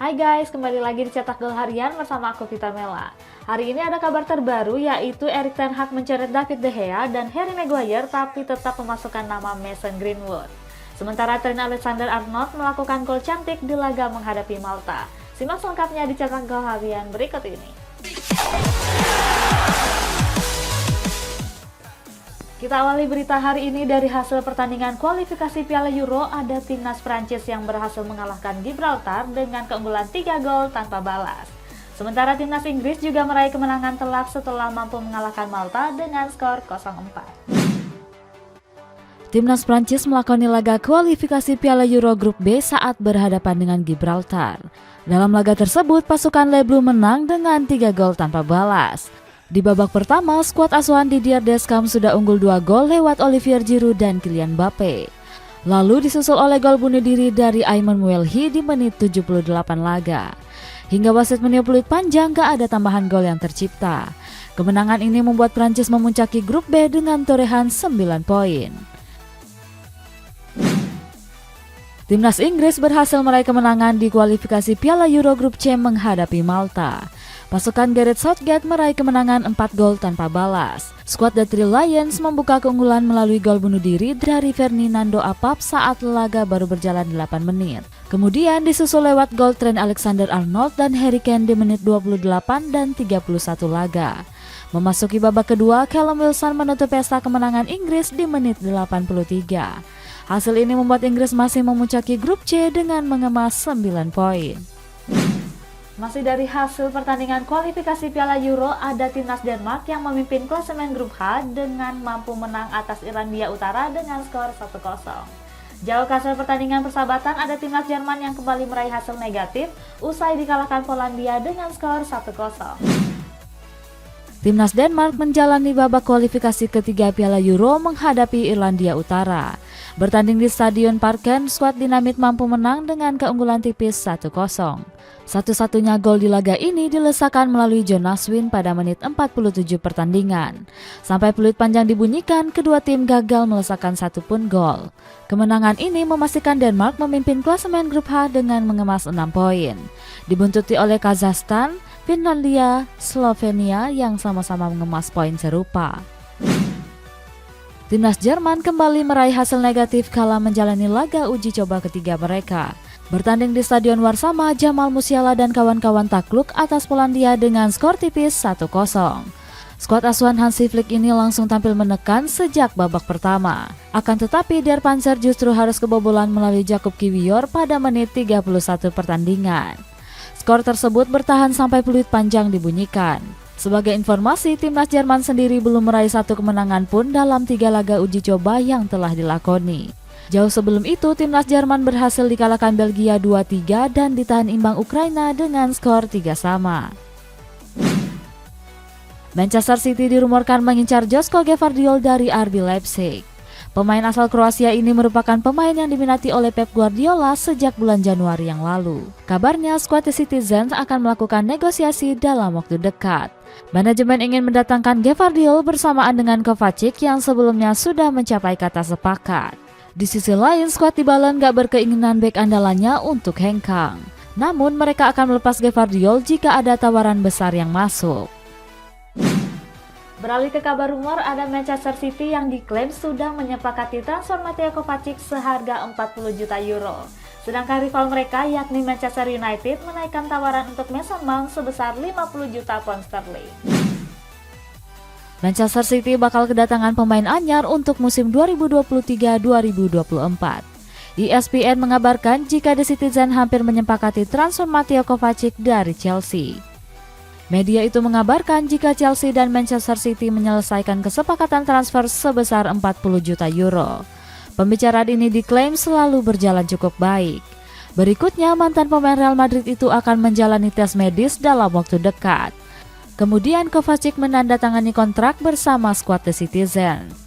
Hai guys, kembali lagi di Cetak Gol Harian bersama aku Vita Mela. Hari ini ada kabar terbaru yaitu Erik ten Hag mencoret David De Gea dan Harry Maguire tapi tetap memasukkan nama Mason Greenwood. Sementara Trent Alexander-Arnold melakukan gol cantik di laga menghadapi Malta. Simak selengkapnya di Cetak Gol Harian berikut ini. Kita awali berita hari ini dari hasil pertandingan kualifikasi Piala Euro. Ada timnas Prancis yang berhasil mengalahkan Gibraltar dengan keunggulan 3 gol tanpa balas. Sementara timnas Inggris juga meraih kemenangan telak setelah mampu mengalahkan Malta dengan skor 0-4. Timnas Prancis melakoni laga kualifikasi Piala Euro Grup B saat berhadapan dengan Gibraltar. Dalam laga tersebut, pasukan Les Bleus menang dengan 3 gol tanpa balas. Di babak pertama, skuad asuhan Didier Deschamps sudah unggul 2 gol lewat Olivier Giroud dan Kylian Mbappe. Lalu disusul oleh gol bunuh diri dari Ayman Welhi di menit 78 laga. Hingga wasit meniup peluit panjang, gak ada tambahan gol yang tercipta. Kemenangan ini membuat Prancis memuncaki grup B dengan torehan 9 poin. Timnas Inggris berhasil meraih kemenangan di kualifikasi Piala Euro Grup C menghadapi Malta. Pasukan Gareth Southgate meraih kemenangan 4 gol tanpa balas. Skuad The Three Lions membuka keunggulan melalui gol bunuh diri dari Fernando Apap saat laga baru berjalan 8 menit. Kemudian disusul lewat gol Trent Alexander-Arnold dan Harry Kane di menit 28 dan 31 laga. Memasuki babak kedua, Callum Wilson menutup pesta kemenangan Inggris di menit 83. Hasil ini membuat Inggris masih memuncaki grup C dengan mengemas 9 poin. Masih dari hasil pertandingan kualifikasi Piala Euro, ada timnas Denmark yang memimpin klasemen grup H dengan mampu menang atas Irlandia Utara dengan skor 1-0. Jauh ke hasil pertandingan persahabatan, ada timnas Jerman yang kembali meraih hasil negatif usai dikalahkan Polandia dengan skor 1-0. Timnas Denmark menjalani babak kualifikasi ketiga Piala Euro menghadapi Irlandia Utara. Bertanding di Stadion Parken, skuad dinamit mampu menang dengan keunggulan tipis 1-0. Satu-satunya gol di laga ini dilesakan melalui Jonas Wind pada menit 47 pertandingan. Sampai peluit panjang dibunyikan, kedua tim gagal melesakkan satu pun gol. Kemenangan ini memastikan Denmark memimpin klasemen grup H dengan mengemas 6 poin. Dibuntuti oleh Kazakhstan, Finlandia, Slovenia yang sama-sama mengemas poin serupa. Timnas Jerman kembali meraih hasil negatif kala menjalani laga uji coba ketiga mereka. Bertanding di Stadion Warszawa, Jamal Musiala dan kawan-kawan takluk atas Polandia dengan skor tipis 1-0. Skuad asuhan Hansi Flick ini langsung tampil menekan sejak babak pertama. Akan tetapi Der Panzer justru harus kebobolan melalui Jakub Kiwior pada menit 31 pertandingan. Skor tersebut bertahan sampai peluit panjang dibunyikan. Sebagai informasi, timnas Jerman sendiri belum meraih satu kemenangan pun dalam 3 laga uji coba yang telah dilakoni. Jauh sebelum itu, timnas Jerman berhasil dikalahkan Belgia 2-3 dan ditahan imbang Ukraina dengan skor 3-3. Manchester City dirumorkan mengincar Joško Gvardiol dari RB Leipzig. Pemain asal Kroasia ini merupakan pemain yang diminati oleh Pep Guardiola sejak bulan Januari yang lalu. Kabarnya, skuad The Citizens akan melakukan negosiasi dalam waktu dekat. Manajemen ingin mendatangkan Gvardiol bersamaan dengan Kovacic yang sebelumnya sudah mencapai kata sepakat. Di sisi lain, skuad di Balen gak berkeinginan bek andalannya untuk hengkang. Namun mereka akan melepas Gvardiol jika ada tawaran besar yang masuk. Beralih ke kabar rumor, ada Manchester City yang diklaim sudah menyepakati transfer Mateo Kovacic seharga 40 juta euro. Sedangkan rival mereka yakni Manchester United menaikkan tawaran untuk Mason Mount sebesar 50 juta pound sterling. Manchester City bakal kedatangan pemain anyar untuk musim 2023-2024. ESPN mengabarkan jika The Citizen hampir menyepakati transfer Mateo Kovacic dari Chelsea. Media itu mengabarkan jika Chelsea dan Manchester City menyelesaikan kesepakatan transfer sebesar 40 juta euro. Pembicaraan ini diklaim selalu berjalan cukup baik. Berikutnya, mantan pemain Real Madrid itu akan menjalani tes medis dalam waktu dekat. Kemudian Kovacic menandatangani kontrak bersama skuad The Citizen.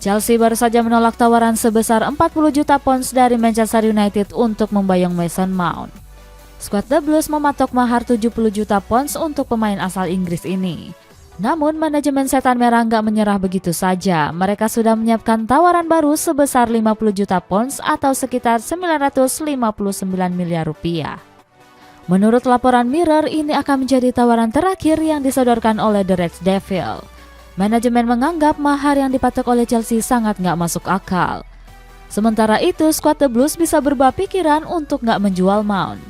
Chelsea baru saja menolak tawaran sebesar 40 juta pounds dari Manchester United untuk membayang Mason Mount. Skuad The Blues mematok mahar 70 juta pounds untuk pemain asal Inggris ini. Namun manajemen Setan Merah nggak menyerah begitu saja. Mereka sudah menyiapkan tawaran baru sebesar 50 juta pounds atau sekitar 959 miliar rupiah. Menurut laporan Mirror, ini akan menjadi tawaran terakhir yang disodorkan oleh The Red Devil. Manajemen menganggap mahar yang dipatok oleh Chelsea sangat nggak masuk akal. Sementara itu, skuad The Blues bisa berubah pikiran untuk nggak menjual Mount.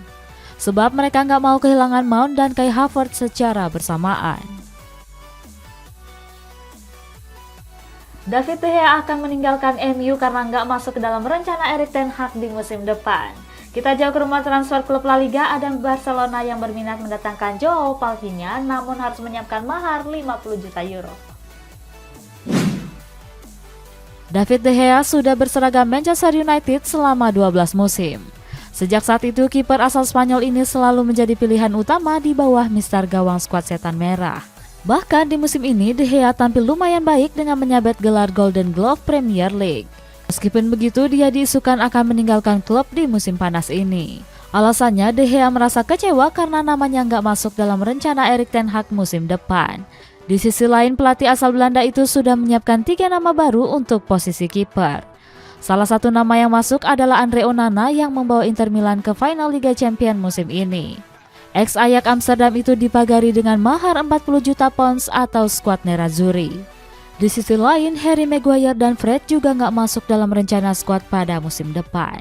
Sebab mereka nggak mau kehilangan Mount dan Kai Havertz secara bersamaan. David De Gea akan meninggalkan MU karena nggak masuk ke dalam rencana Erik ten Hag di musim depan. Kita jauh ke rumah transfer klub La Liga, ada Barcelona yang berminat mendatangkan Joao Palhinha namun harus menyiapkan mahar 50 juta euro. David De Gea sudah berseragam Manchester United selama 12 musim. Sejak saat itu, kiper asal Spanyol ini selalu menjadi pilihan utama di bawah mister gawang skuad Setan Merah. Bahkan di musim ini, De Gea tampil lumayan baik dengan menyabet gelar Golden Glove Premier League. Meskipun begitu, dia diisukan akan meninggalkan klub di musim panas ini. Alasannya, De Gea merasa kecewa karena namanya nggak masuk dalam rencana Erik ten Hag musim depan. Di sisi lain, pelatih asal Belanda itu sudah menyiapkan 3 nama baru untuk posisi kiper. Salah satu nama yang masuk adalah Andre Onana yang membawa Inter Milan ke final Liga Champions musim ini. Ex-Ajax Amsterdam itu dipagari dengan mahar 40 juta pounds atau skuad Nerazzurri. Di sisi lain, Harry Maguire dan Fred juga nggak masuk dalam rencana skuad pada musim depan.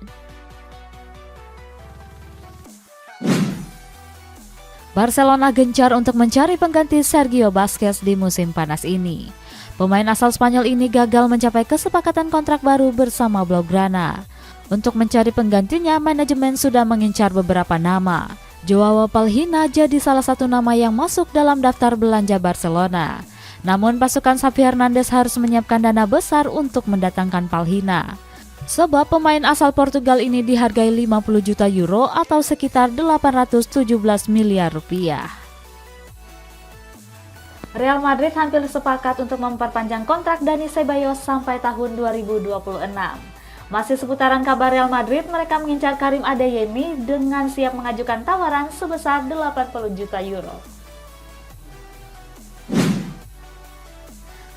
Barcelona gencar untuk mencari pengganti Sergio Busquets di musim panas ini. Pemain asal Spanyol ini gagal mencapai kesepakatan kontrak baru bersama Blaugrana. Untuk mencari penggantinya, manajemen sudah mengincar beberapa nama. Joao Palhinha jadi salah satu nama yang masuk dalam daftar belanja Barcelona. Namun pasukan Xavi Hernandez harus menyiapkan dana besar untuk mendatangkan Palhinha. Sebab pemain asal Portugal ini dihargai 50 juta euro atau sekitar 817 miliar rupiah. Real Madrid hampir sepakat untuk memperpanjang kontrak Dani Ceballos sampai tahun 2026. Masih seputaran kabar Real Madrid, mereka mengincar Karim Adeyemi dengan siap mengajukan tawaran sebesar 80 juta euro.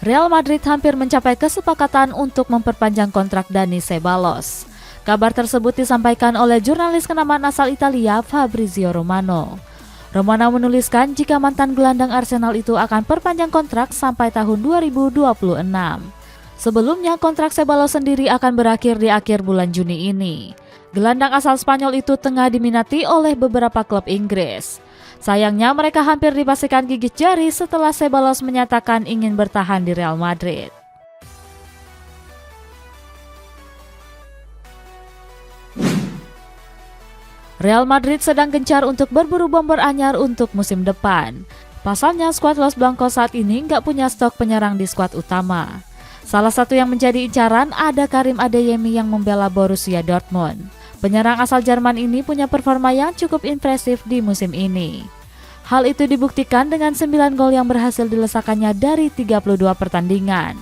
Real Madrid hampir mencapai kesepakatan untuk memperpanjang kontrak Dani Ceballos. Kabar tersebut disampaikan oleh jurnalis kenamaan asal Italia Fabrizio Romano. Romano menuliskan jika mantan gelandang Arsenal itu akan perpanjang kontrak sampai tahun 2026. Sebelumnya, kontrak Ceballos sendiri akan berakhir di akhir bulan Juni ini. Gelandang asal Spanyol itu tengah diminati oleh beberapa klub Inggris. Sayangnya, mereka hampir dipastikan gigit jari setelah Ceballos menyatakan ingin bertahan di Real Madrid. Real Madrid sedang gencar untuk berburu bomber anyar untuk musim depan. Pasalnya, skuad Los Blancos saat ini nggak punya stok penyerang di skuad utama. Salah satu yang menjadi incaran ada Karim Adeyemi yang membela Borussia Dortmund. Penyerang asal Jerman ini punya performa yang cukup impresif di musim ini. Hal itu dibuktikan dengan 9 gol yang berhasil dilesakannya dari 32 pertandingan.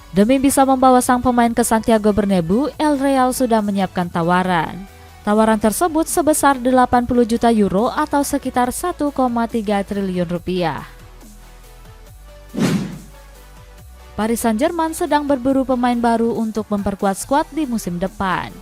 Demi bisa membawa sang pemain ke Santiago Bernabeu, El Real sudah menyiapkan tawaran. Tawaran tersebut sebesar 80 juta euro atau sekitar 1,3 triliun rupiah. Paris Saint-Germain sedang berburu pemain baru untuk memperkuat skuad di musim depan.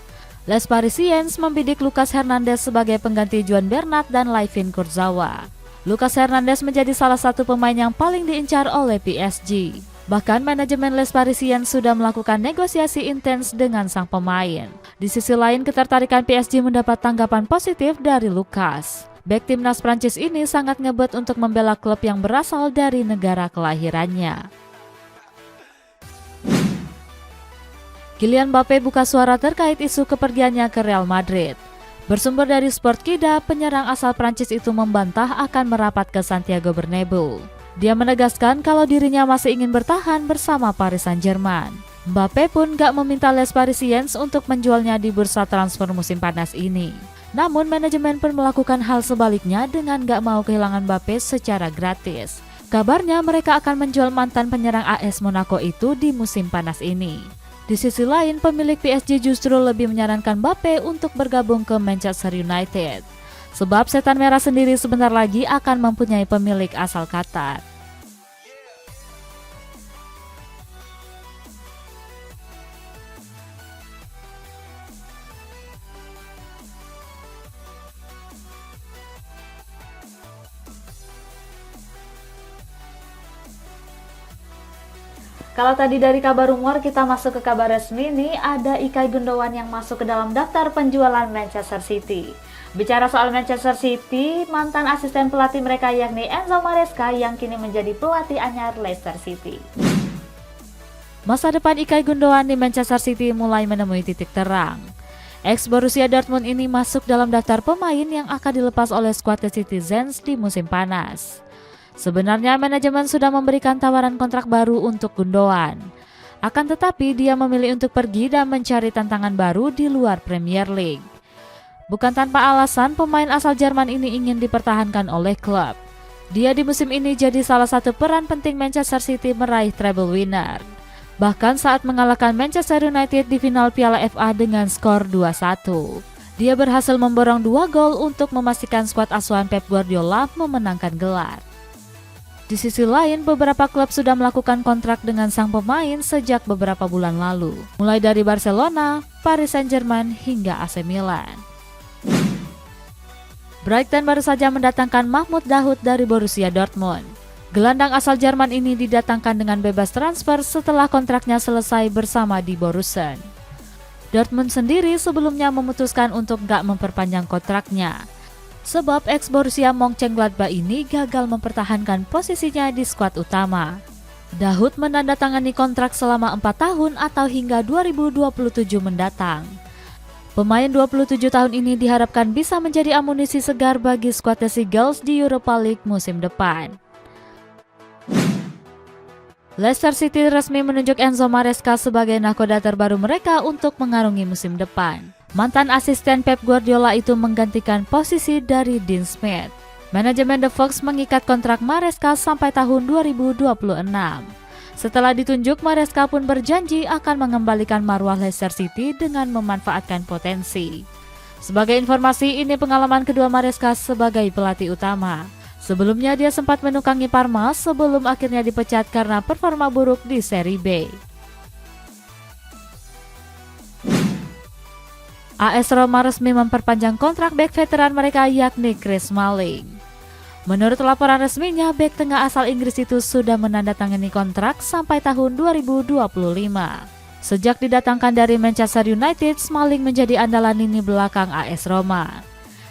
Les Parisiens membidik Lucas Hernandez sebagai pengganti Juan Bernat dan Layvin Kurzawa. Lucas Hernandez menjadi salah satu pemain yang paling diincar oleh PSG. Bahkan manajemen Les Parisiens sudah melakukan negosiasi intens dengan sang pemain. Di sisi lain, ketertarikan PSG mendapat tanggapan positif dari Lucas. Bek timnas Prancis ini sangat ngebet untuk membela klub yang berasal dari negara kelahirannya. Kylian Mbappe buka suara terkait isu kepergiannya ke Real Madrid. Bersumber dari Sportkida, penyerang asal Prancis itu membantah akan merapat ke Santiago Bernabeu. Dia menegaskan kalau dirinya masih ingin bertahan bersama Paris Saint-Germain. Mbappe pun gak meminta Les Parisiens untuk menjualnya di bursa transfer musim panas ini. Namun manajemen pun melakukan hal sebaliknya dengan gak mau kehilangan Mbappe secara gratis. Kabarnya mereka akan menjual mantan penyerang AS Monaco itu di musim panas ini. Di sisi lain, pemilik PSG justru lebih menyarankan Mbappe untuk bergabung ke Manchester United. Sebab Setan Merah sendiri sebentar lagi akan mempunyai pemilik asal Qatar. Kalau tadi dari kabar rumor, kita masuk ke kabar resmi nih, ada Ilkay Gundogan yang masuk ke dalam daftar penjualan Manchester City. Bicara soal Manchester City, mantan asisten pelatih mereka yakni Enzo Maresca yang kini menjadi pelatih anyar Leicester City. Masa depan Ilkay Gundogan di Manchester City mulai menemui titik terang. Ex Borussia Dortmund ini masuk dalam daftar pemain yang akan dilepas oleh skuad The Citizens di musim panas. Sebenarnya manajemen sudah memberikan tawaran kontrak baru untuk Gundogan. Akan tetapi dia memilih untuk pergi dan mencari tantangan baru di luar Premier League. Bukan tanpa alasan pemain asal Jerman ini ingin dipertahankan oleh klub. Dia di musim ini jadi salah satu peran penting Manchester City meraih treble winner. Bahkan saat mengalahkan Manchester United di final Piala FA dengan skor 2-1. Dia berhasil memborong 2 gol untuk memastikan skuad asuhan Pep Guardiola memenangkan gelar. Di sisi lain, beberapa klub sudah melakukan kontrak dengan sang pemain sejak beberapa bulan lalu, mulai dari Barcelona, Paris Saint-Germain, hingga AC Milan. Brighton baru saja mendatangkan Mahmoud Dahoud dari Borussia Dortmund. Gelandang asal Jerman ini didatangkan dengan bebas transfer setelah kontraknya selesai bersama di Borussen. Dortmund sendiri sebelumnya memutuskan untuk gak memperpanjang kontraknya, sebab ex Borussia Mönchengladbach ini gagal mempertahankan posisinya di skuad utama. Dahoud menandatangani kontrak selama 4 tahun atau hingga 2027 mendatang. Pemain 27 tahun ini diharapkan bisa menjadi amunisi segar bagi skuad The Seagulls di Europa League musim depan. Leicester City resmi menunjuk Enzo Maresca sebagai nahkoda terbaru mereka untuk mengarungi musim depan. Mantan asisten Pep Guardiola itu menggantikan posisi dari Dean Smith. Manajemen The Fox mengikat kontrak Maresca sampai tahun 2026. Setelah ditunjuk, Maresca pun berjanji akan mengembalikan marwah Leicester City dengan memanfaatkan potensi. Sebagai informasi, ini pengalaman kedua Maresca sebagai pelatih utama. Sebelumnya dia sempat menukangi Parma sebelum akhirnya dipecat karena performa buruk di Serie B. AS Roma resmi memperpanjang kontrak bek veteran mereka yakni Chris Smalling. Menurut laporan resminya, bek tengah asal Inggris itu sudah menandatangani kontrak sampai tahun 2025. Sejak didatangkan dari Manchester United, Smalling menjadi andalan lini belakang AS Roma.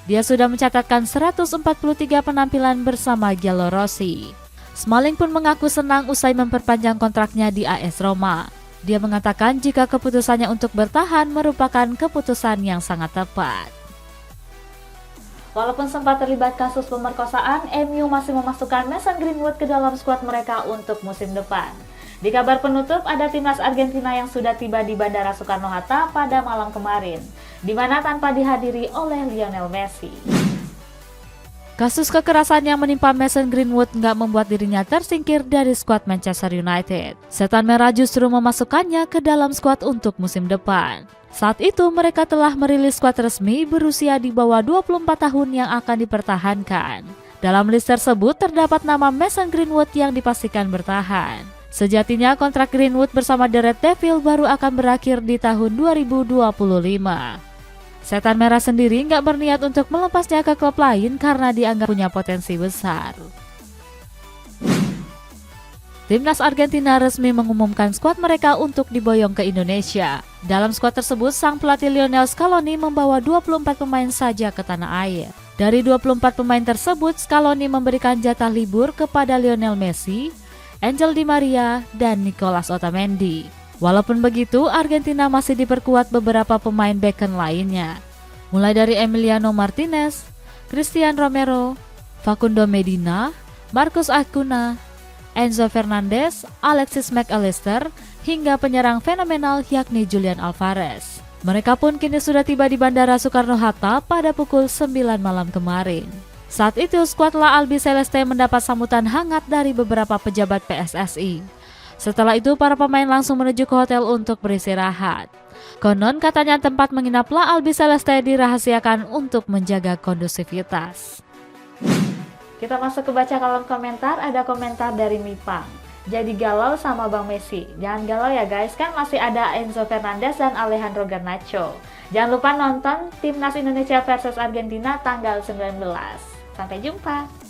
Dia sudah mencatatkan 143 penampilan bersama Giallorossi. Smalling pun mengaku senang usai memperpanjang kontraknya di AS Roma. Dia mengatakan jika keputusannya untuk bertahan merupakan keputusan yang sangat tepat. Walaupun sempat terlibat kasus pemerkosaan, MU masih memasukkan Mason Greenwood ke dalam skuad mereka untuk musim depan. Di kabar penutup, ada timnas Argentina yang sudah tiba di Bandara Soekarno-Hatta pada malam kemarin, di mana tanpa dihadiri oleh Lionel Messi. Kasus kekerasan yang menimpa Mason Greenwood nggak membuat dirinya tersingkir dari skuad Manchester United. Setan Merah justru memasukkannya ke dalam skuad untuk musim depan. Saat itu mereka telah merilis skuad resmi berusia di bawah 24 tahun yang akan dipertahankan. Dalam list tersebut terdapat nama Mason Greenwood yang dipastikan bertahan. Sejatinya kontrak Greenwood bersama The Red Devil baru akan berakhir di tahun 2025. Setan Merah sendiri nggak berniat untuk melepasnya ke klub lain karena dianggap punya potensi besar. Timnas Argentina resmi mengumumkan skuad mereka untuk diboyong ke Indonesia. Dalam skuad tersebut, sang pelatih Lionel Scaloni membawa 24 pemain saja ke tanah air. Dari 24 pemain tersebut, Scaloni memberikan jatah libur kepada Lionel Messi, Angel Di Maria, dan Nicolas Otamendi. Walaupun begitu, Argentina masih diperkuat beberapa pemain beken lainnya, mulai dari Emiliano Martinez, Christian Romero, Facundo Medina, Marcus Acuna, Enzo Fernandez, Alexis McAllister, hingga penyerang fenomenal yakni Julian Alvarez. Mereka pun kini sudah tiba di Bandara Soekarno-Hatta pada pukul 9 malam kemarin. Saat itu, skuad La Albi Celeste mendapat sambutan hangat dari beberapa pejabat PSSI. Setelah itu para pemain langsung menuju ke hotel untuk beristirahat. Konon katanya tempat menginap La Albi Celeste dirahasiakan untuk menjaga kondusivitas. Kita masuk ke baca kolom komentar, ada komentar dari Mipang. Jadi galau sama Bang Messi. Jangan galau ya guys, kan masih ada Enzo Fernandez dan Alejandro Garnacho. Jangan lupa nonton Timnas Indonesia versus Argentina tanggal 19. Sampai jumpa.